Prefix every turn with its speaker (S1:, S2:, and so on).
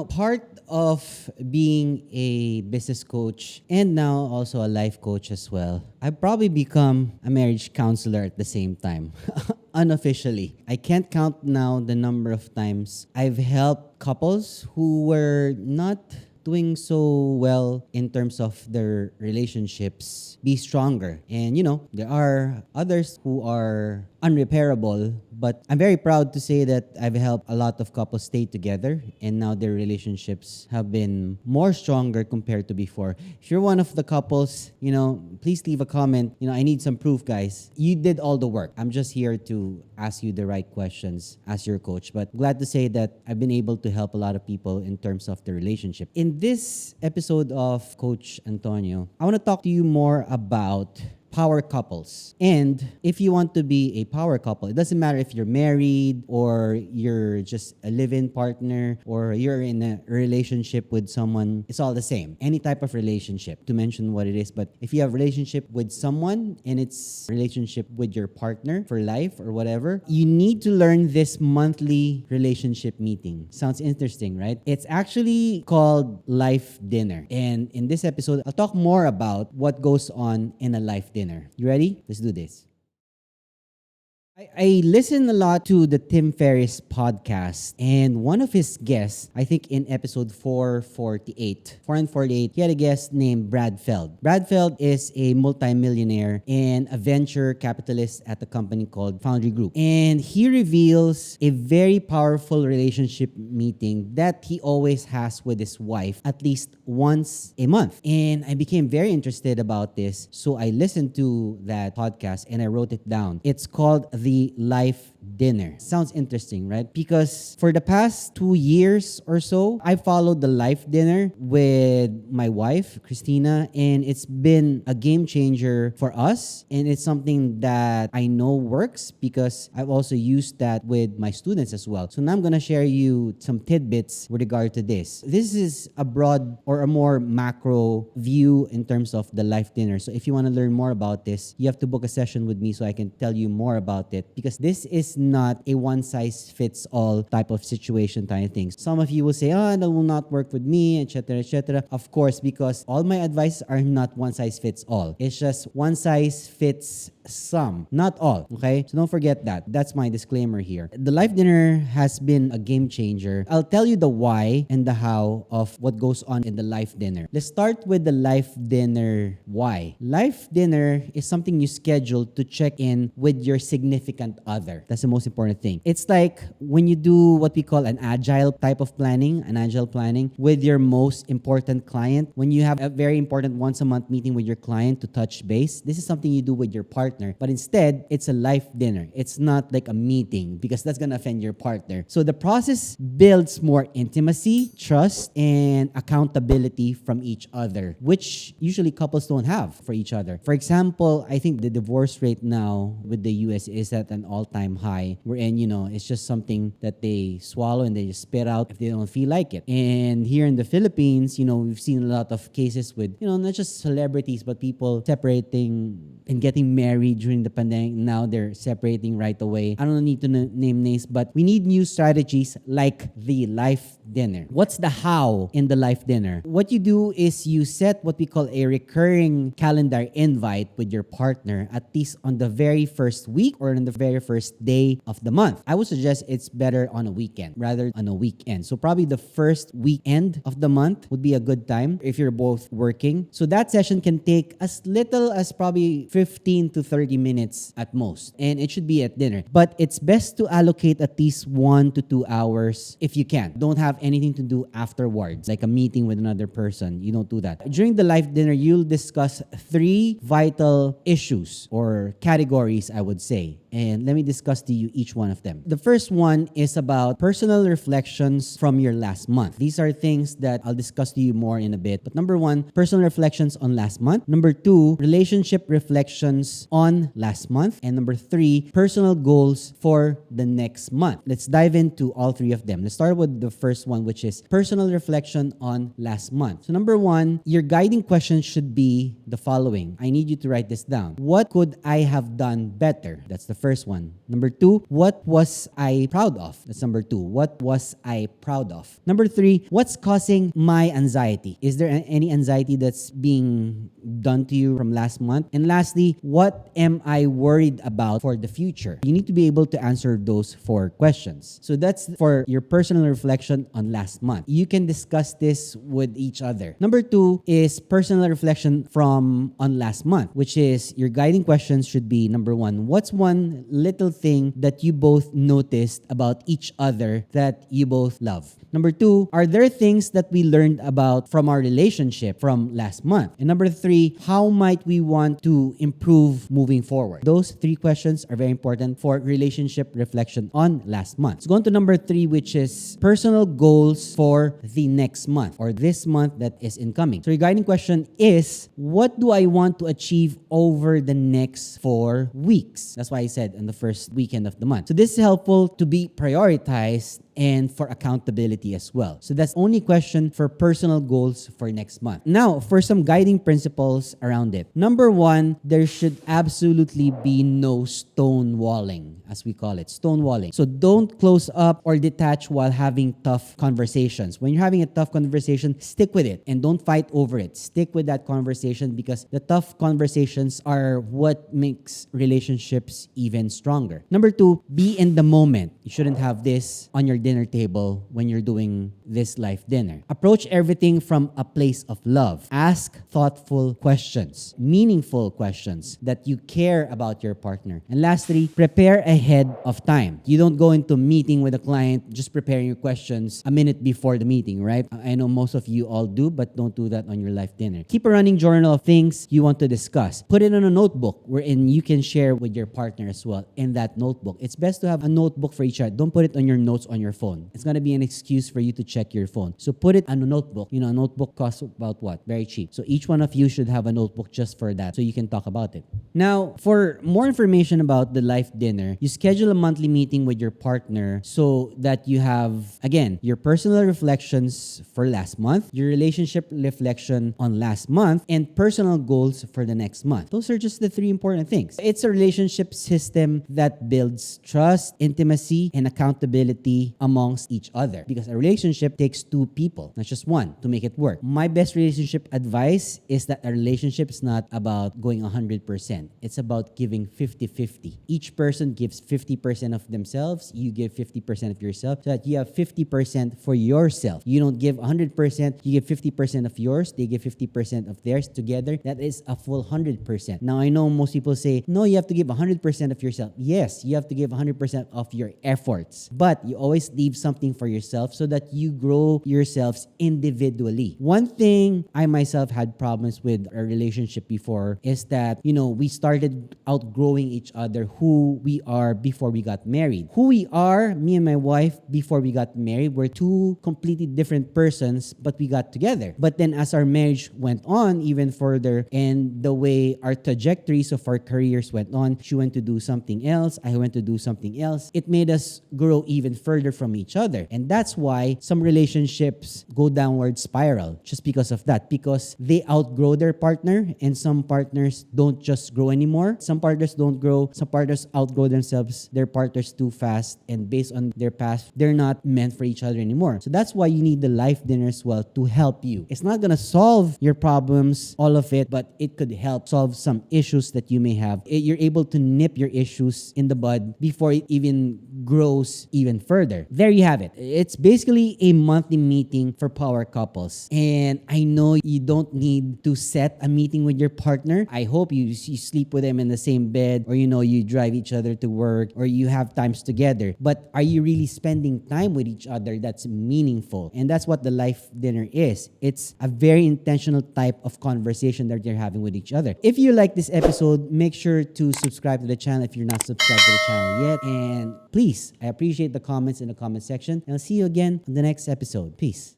S1: Part of being a business coach and now also a life coach as well, I've probably become a marriage counselor at the same time. Unofficially. I can't count now the number of times I've helped couples who were not doing so well in terms of their relationships be stronger. And there are others who are unrepairable, but I'm very proud to say that I've helped a lot of couples stay together and now their relationships have been more stronger compared to before. If you're one of the couples, please leave a comment. I need some proof, guys. You did all the work. I'm just here to ask you the right questions as your coach, but glad to say that I've been able to help a lot of people in terms of the relationship. In this episode of Coach Antonio, I want to talk to you more about power couples. And if you want to be a power couple, it doesn't matter if you're married or you're just a live-in partner or you're in a relationship with someone, it's all the same. Any type of relationship, to mention what it is. But if you have a relationship with someone and it's a relationship with your partner for life or whatever, you need to learn this monthly relationship meeting. Sounds interesting, right? It's actually called Life Dinner. And in this episode, I'll talk more about what goes on in a life dinner. You ready? Let's do this. I listen a lot to the Tim Ferriss Podcast, and one of his guests, I think in episode 448, he had a guest named Brad Feld. Brad Feld is a multi-millionaire and a venture capitalist at a company called Foundry Group. And he reveals a very powerful relationship meeting that he always has with his wife at least once a month. And I became very interested about this, so I listened to that podcast and I wrote it down. It's called the Life Dinner. Sounds interesting, right? Because for the past 2 years or so, I followed the Life Dinner with my wife, Christina, and it's been a game changer for us. And it's something that I know works because I've also used that with my students as well. So now I'm going to share you some tidbits with regard to this. This is a broad or a more macro view in terms of the Life Dinner. So if you want to learn more about this, you have to book a session with me so I can tell you more about it, because this is not a one-size-fits-all type of situation kind of thing. Some of you will say, that will not work with me, etc., etc. Of course, because all my advice are not one-size-fits-all. It's just one size fits some, not all, okay? So don't forget that. That's my disclaimer here. The Life Dinner has been a game changer. I'll tell you the why and the how of what goes on in the Life Dinner. Let's start with the Life Dinner why. Life Dinner is something you schedule to check in with your significant other. That's the most important thing. It's like when you do what we call an agile type of planning, with your most important client. When you have a very important once a month meeting with your client to touch base, this is something you do with your partner. But instead, it's a life dinner. It's not like a meeting because that's going to offend your partner. So the process builds more intimacy, trust, and accountability from each other, which usually couples don't have for each other. For example, I think the divorce rate now with the US is at an all-time high, wherein, it's just something that they swallow and they just spit out if they don't feel like it. And here in the Philippines, we've seen a lot of cases with, not just celebrities, but people separating and getting married during the pandemic. Now they're separating right away. I don't need to name names, but we need new strategies like the Life Dinner. What's the how in the Life Dinner? What you do is you set what we call a recurring calendar invite with your partner, at least on the very first week or on the very first day of the month. I would suggest it's better on a weekend rather than on a weekend. So probably the first weekend of the month would be a good time if you're both working. So that session can take as little as probably 15 to 30 minutes at most. And it should be at dinner. But it's best to allocate at least 1 to 2 hours if you can. Don't have anything to do afterwards, like a meeting with another person. You don't do that. During the Life Dinner, you'll discuss 3 vital issues or categories, I would say. And let me discuss to you each one of them. The first one is about personal reflections from your last month. These are things that I'll discuss to you more in a bit. But number 1, personal reflections on last month. Number 2, relationship reflections on last month. And number 3, personal goals for the next month. Let's dive into all 3 of them. Let's start with the first one, which is personal reflection on last month. So number 1, your guiding question should be the following. I need you to write this down. What could I have done better? That's the first one. Number 2, what was I proud of? That's number 2. What was I proud of? Number 3, what's causing my anxiety? Is there any anxiety that's being done to you from last month? And lastly, what am I worried about for the future? You need to be able to answer those 4 questions. So that's for your personal reflection on last month. You can discuss this with each other. Number 2 is personal reflection from on last month, which is your guiding questions should be number 1, what's one little thing that you both noticed about each other that you both love? Number 2, are there things that we learned about from our relationship from last month? And number 3, how might we want to improve moving forward? Those 3 questions are very important for relationship reflection on last month. Let's go on to number 3, which is personal goals for the next month or this month that is incoming. So your guiding question is, what do I want to achieve over the next 4 weeks? That's why I said in the first weekend of the month. So this is helpful to be prioritized and for accountability as well. So that's only question for personal goals for next month. Now, for some guiding principles around it. Number 1, there should absolutely be no stonewalling, as we call it, stonewalling. So don't close up or detach while having tough conversations. When you're having a tough conversation, stick with it and don't fight over it. Stick with that conversation because the tough conversations are what makes relationships even stronger. Number 2, be in the moment. You shouldn't have this on your dinner table when you're doing this life dinner. Approach everything from a place of love. Ask thoughtful questions, meaningful questions that you care about your partner. And lastly, prepare ahead of time. You don't go into meeting with a client just preparing your questions a minute before the meeting, right? I know most of you all do, but don't do that on your life dinner. Keep a running journal of things you want to discuss. Put it in a notebook wherein you can share with your partner as well in that notebook. It's best to have a notebook for each other. Don't put it on your notes on your phone. It's going to be an excuse for you to check your phone. So put it on a notebook. You know, a notebook costs about what? Very cheap. So each one of you should have a notebook just for that so you can talk about it. Now, for more information about the life dinner, you schedule a monthly meeting with your partner so that you have, again, your personal reflections for last month, your relationship reflection on last month, and personal goals for the next month. Those are just the 3 important things. It's a relationship system that builds trust, intimacy, and accountability amongst each other. Because a relationship takes 2 people, not just one, to make it work. My best relationship advice is that a relationship is not about going 100%. It's about giving 50-50. Each person gives 50% of themselves. You give 50% of yourself so that you have 50% for yourself. You don't give 100%. You give 50% of yours. They give 50% of theirs together. That is a full 100%. Now, I know most people say, no, you have to give 100% of yourself. Yes, you have to give 100% of your efforts. But you always leave something for yourself so that you grow yourselves individually. One thing I myself had problems with a relationship before is that, we started outgrowing each other who we are before we got married. Who we are, me and my wife, before we got married, were 2 completely different persons, but we got together. But then as our marriage went on even further and the way our trajectories of our careers went on, she went to do something else, I went to do something else. It made us grow even further from each other. And that's why some relationships go downward spiral just because of that, because they outgrow their partner, and some partners don't just grow anymore. Some partners don't grow. Some partners outgrow themselves, their partners too fast, and based on their past, they're not meant for each other anymore. So that's why you need the life dinner as well to help you. It's not gonna solve your problems, all of it, but it could help solve some issues that you may have. You're able to nip your issues in the bud before it even grows even further. There you have it. It's basically a monthly meeting for power couples. And I know you don't need to set a meeting with your partner. I hope you sleep with them in the same bed, or you drive each other to work, or you have times together. But are you really spending time with each other that's meaningful? And that's what the life dinner is. It's a very intentional type of conversation that you're having with each other. If you like this episode, make sure to subscribe to the channel if you're not subscribed to the channel yet. And please, I appreciate the comments in the comment section. And I'll see you again on the next episode. Peace.